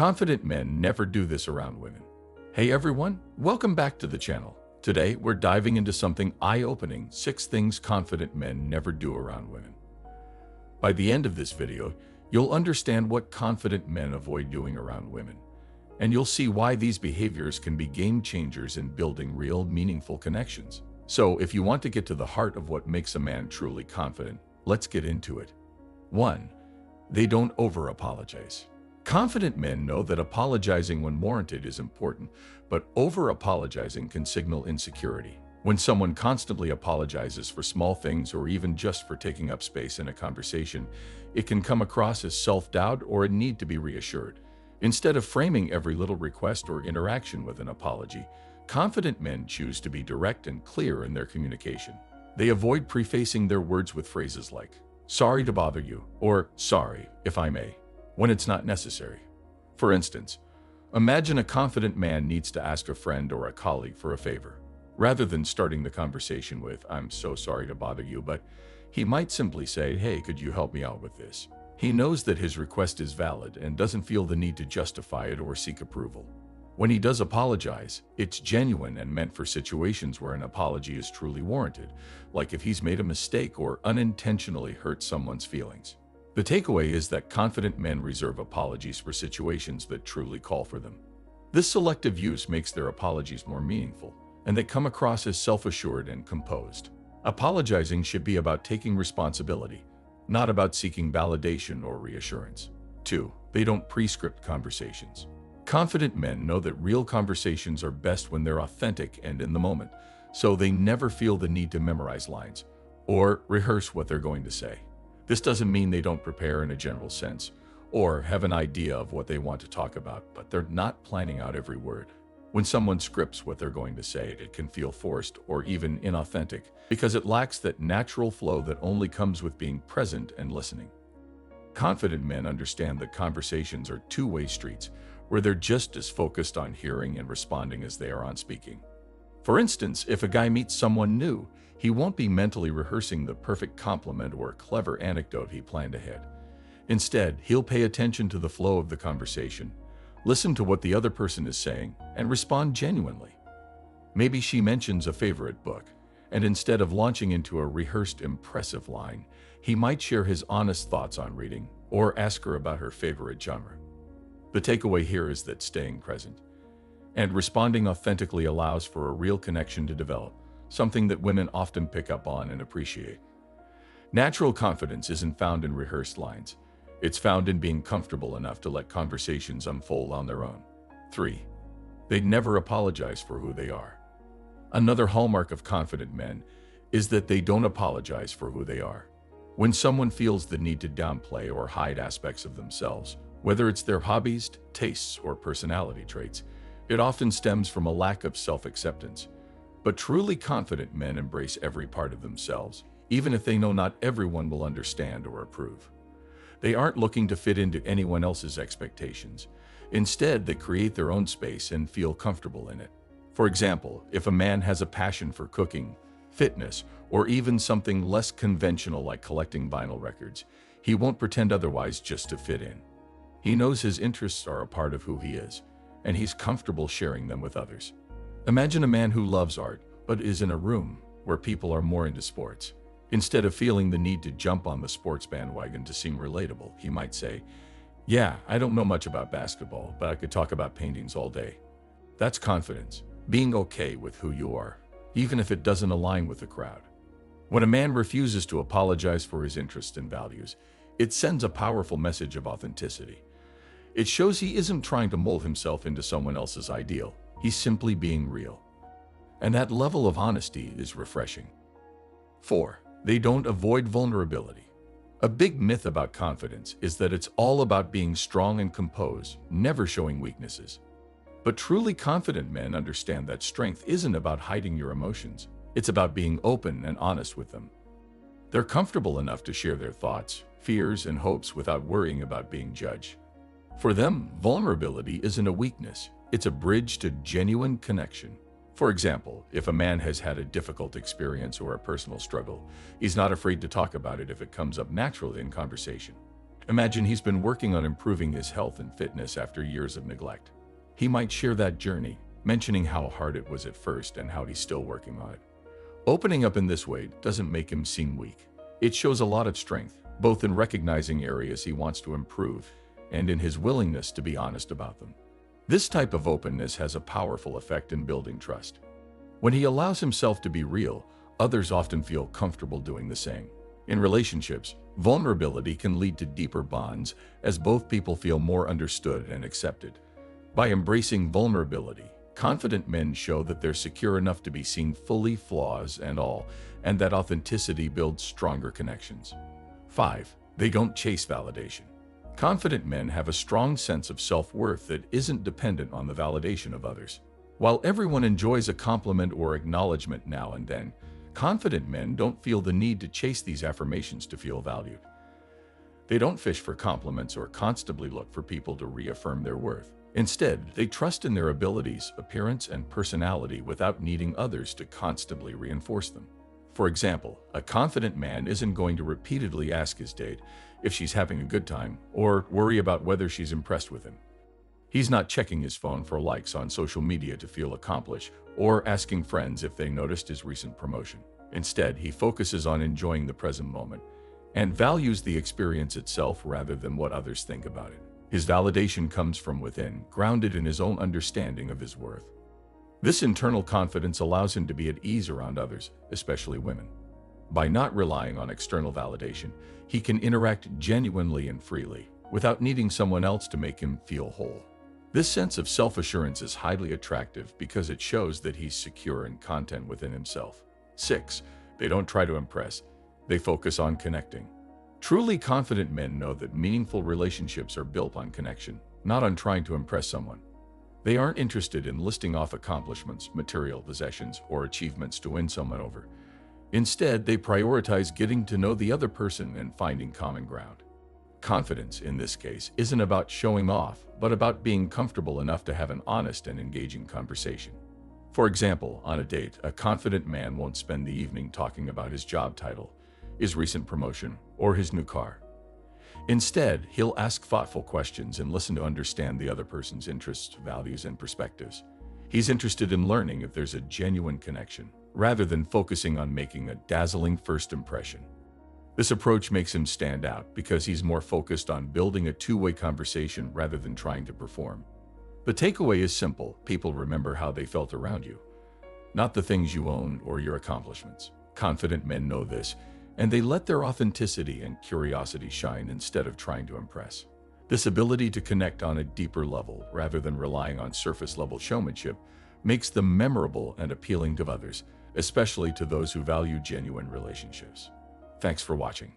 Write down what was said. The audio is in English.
Confident men never do this around women. Hey everyone, welcome back to the channel. Today, we're diving into something eye-opening: 6 things confident men never do around women. By the end of this video, you'll understand what confident men avoid doing around women, and you'll see why these behaviors can be game changers in building real, meaningful connections. So, if you want to get to the heart of what makes a man truly confident, let's get into it. 1. They don't over-apologize. Confident men know that apologizing when warranted is important, but over-apologizing can signal insecurity. When someone constantly apologizes for small things or even just for taking up space in a conversation, it can come across as self-doubt or a need to be reassured. Instead of framing every little request or interaction with an apology, confident men choose to be direct and clear in their communication. They avoid prefacing their words with phrases like, "Sorry to bother you," or "Sorry, if I may," when it's not necessary. For instance, imagine a confident man needs to ask a friend or a colleague for a favor. Rather than starting the conversation with, "I'm so sorry to bother you," but he might simply say, "Hey, could you help me out with this?" He knows that his request is valid and doesn't feel the need to justify it or seek approval. When he does apologize, it's genuine and meant for situations where an apology is truly warranted, like if he's made a mistake or unintentionally hurt someone's feelings. The takeaway is that confident men reserve apologies for situations that truly call for them. This selective use makes their apologies more meaningful, and they come across as self-assured and composed. Apologizing should be about taking responsibility, not about seeking validation or reassurance. 2. They don't pre-script conversations. Confident men know that real conversations are best when they're authentic and in the moment, so they never feel the need to memorize lines or rehearse what they're going to say. This doesn't mean they don't prepare in a general sense or have an idea of what they want to talk about, but they're not planning out every word. When someone scripts what they're going to say, it can feel forced or even inauthentic because it lacks that natural flow that only comes with being present and listening. Confident men understand that conversations are two-way streets where they're just as focused on hearing and responding as they are on speaking. For instance, if a guy meets someone new, he won't be mentally rehearsing the perfect compliment or clever anecdote he planned ahead. Instead, he'll pay attention to the flow of the conversation, listen to what the other person is saying, and respond genuinely. Maybe she mentions a favorite book, and instead of launching into a rehearsed impressive line, he might share his honest thoughts on reading or ask her about her favorite genre. The takeaway here is that staying present and responding authentically allows for a real connection to develop, something that women often pick up on and appreciate. Natural confidence isn't found in rehearsed lines. It's found in being comfortable enough to let conversations unfold on their own. 3. They never apologize for who they are. Another hallmark of confident men is that they don't apologize for who they are. When someone feels the need to downplay or hide aspects of themselves, whether it's their hobbies, tastes, or personality traits, it often stems from a lack of self-acceptance. But truly confident men embrace every part of themselves, even if they know not everyone will understand or approve. They aren't looking to fit into anyone else's expectations. Instead, they create their own space and feel comfortable in it. For example, if a man has a passion for cooking, fitness, or even something less conventional like collecting vinyl records, he won't pretend otherwise just to fit in. He knows his interests are a part of who he is, and he's comfortable sharing them with others. Imagine a man who loves art, but is in a room where people are more into sports. Instead of feeling the need to jump on the sports bandwagon to seem relatable, he might say, "Yeah, I don't know much about basketball, but I could talk about paintings all day." That's confidence, being okay with who you are, even if it doesn't align with the crowd. When a man refuses to apologize for his interests and values, it sends a powerful message of authenticity. It shows he isn't trying to mold himself into someone else's ideal. He's simply being real. And that level of honesty is refreshing. 4. They don't avoid vulnerability. A big myth about confidence is that it's all about being strong and composed, never showing weaknesses. But truly confident men understand that strength isn't about hiding your emotions. It's about being open and honest with them. They're comfortable enough to share their thoughts, fears, and hopes without worrying about being judged. For them, vulnerability isn't a weakness. It's a bridge to genuine connection. For example, if a man has had a difficult experience or a personal struggle, he's not afraid to talk about it if it comes up naturally in conversation. Imagine he's been working on improving his health and fitness after years of neglect. He might share that journey, mentioning how hard it was at first and how he's still working on it. Opening up in this way doesn't make him seem weak. It shows a lot of strength, both in recognizing areas he wants to improve and in his willingness to be honest about them. This type of openness has a powerful effect in building trust. When he allows himself to be real, others often feel comfortable doing the same. In relationships, vulnerability can lead to deeper bonds as both people feel more understood and accepted. By embracing vulnerability, confident men show that they're secure enough to be seen fully, flaws and all, and that authenticity builds stronger connections. 5. They don't chase validation. Confident men have a strong sense of self-worth that isn't dependent on the validation of others. While everyone enjoys a compliment or acknowledgement now and then, confident men don't feel the need to chase these affirmations to feel valued. They don't fish for compliments or constantly look for people to reaffirm their worth. Instead, they trust in their abilities, appearance, and personality without needing others to constantly reinforce them. For example, a confident man isn't going to repeatedly ask his date if she's having a good time or worry about whether she's impressed with him. He's not checking his phone for likes on social media to feel accomplished or asking friends if they noticed his recent promotion. Instead, he focuses on enjoying the present moment and values the experience itself rather than what others think about it. His validation comes from within, grounded in his own understanding of his worth. This internal confidence allows him to be at ease around others, especially women. By not relying on external validation, he can interact genuinely and freely, without needing someone else to make him feel whole. This sense of self-assurance is highly attractive because it shows that he's secure and content within himself. 6. They don't try to impress. They focus on connecting. Truly confident men know that meaningful relationships are built on connection, not on trying to impress someone. They aren't interested in listing off accomplishments, material possessions, or achievements to win someone over. Instead, they prioritize getting to know the other person and finding common ground. Confidence, in this case, isn't about showing off, but about being comfortable enough to have an honest and engaging conversation. For example, on a date, a confident man won't spend the evening talking about his job title, his recent promotion, or his new car. Instead, he'll ask thoughtful questions and listen to understand the other person's interests, values, and perspectives. He's interested in learning if there's a genuine connection, rather than focusing on making a dazzling first impression. This approach makes him stand out because he's more focused on building a two-way conversation rather than trying to perform. The takeaway is simple: people remember how they felt around you, not the things you own or your accomplishments. Confident men know this, and they let their authenticity and curiosity shine instead of trying to impress. This ability to connect on a deeper level, rather than relying on surface-level showmanship, makes them memorable and appealing to others, especially to those who value genuine relationships. Thanks for watching.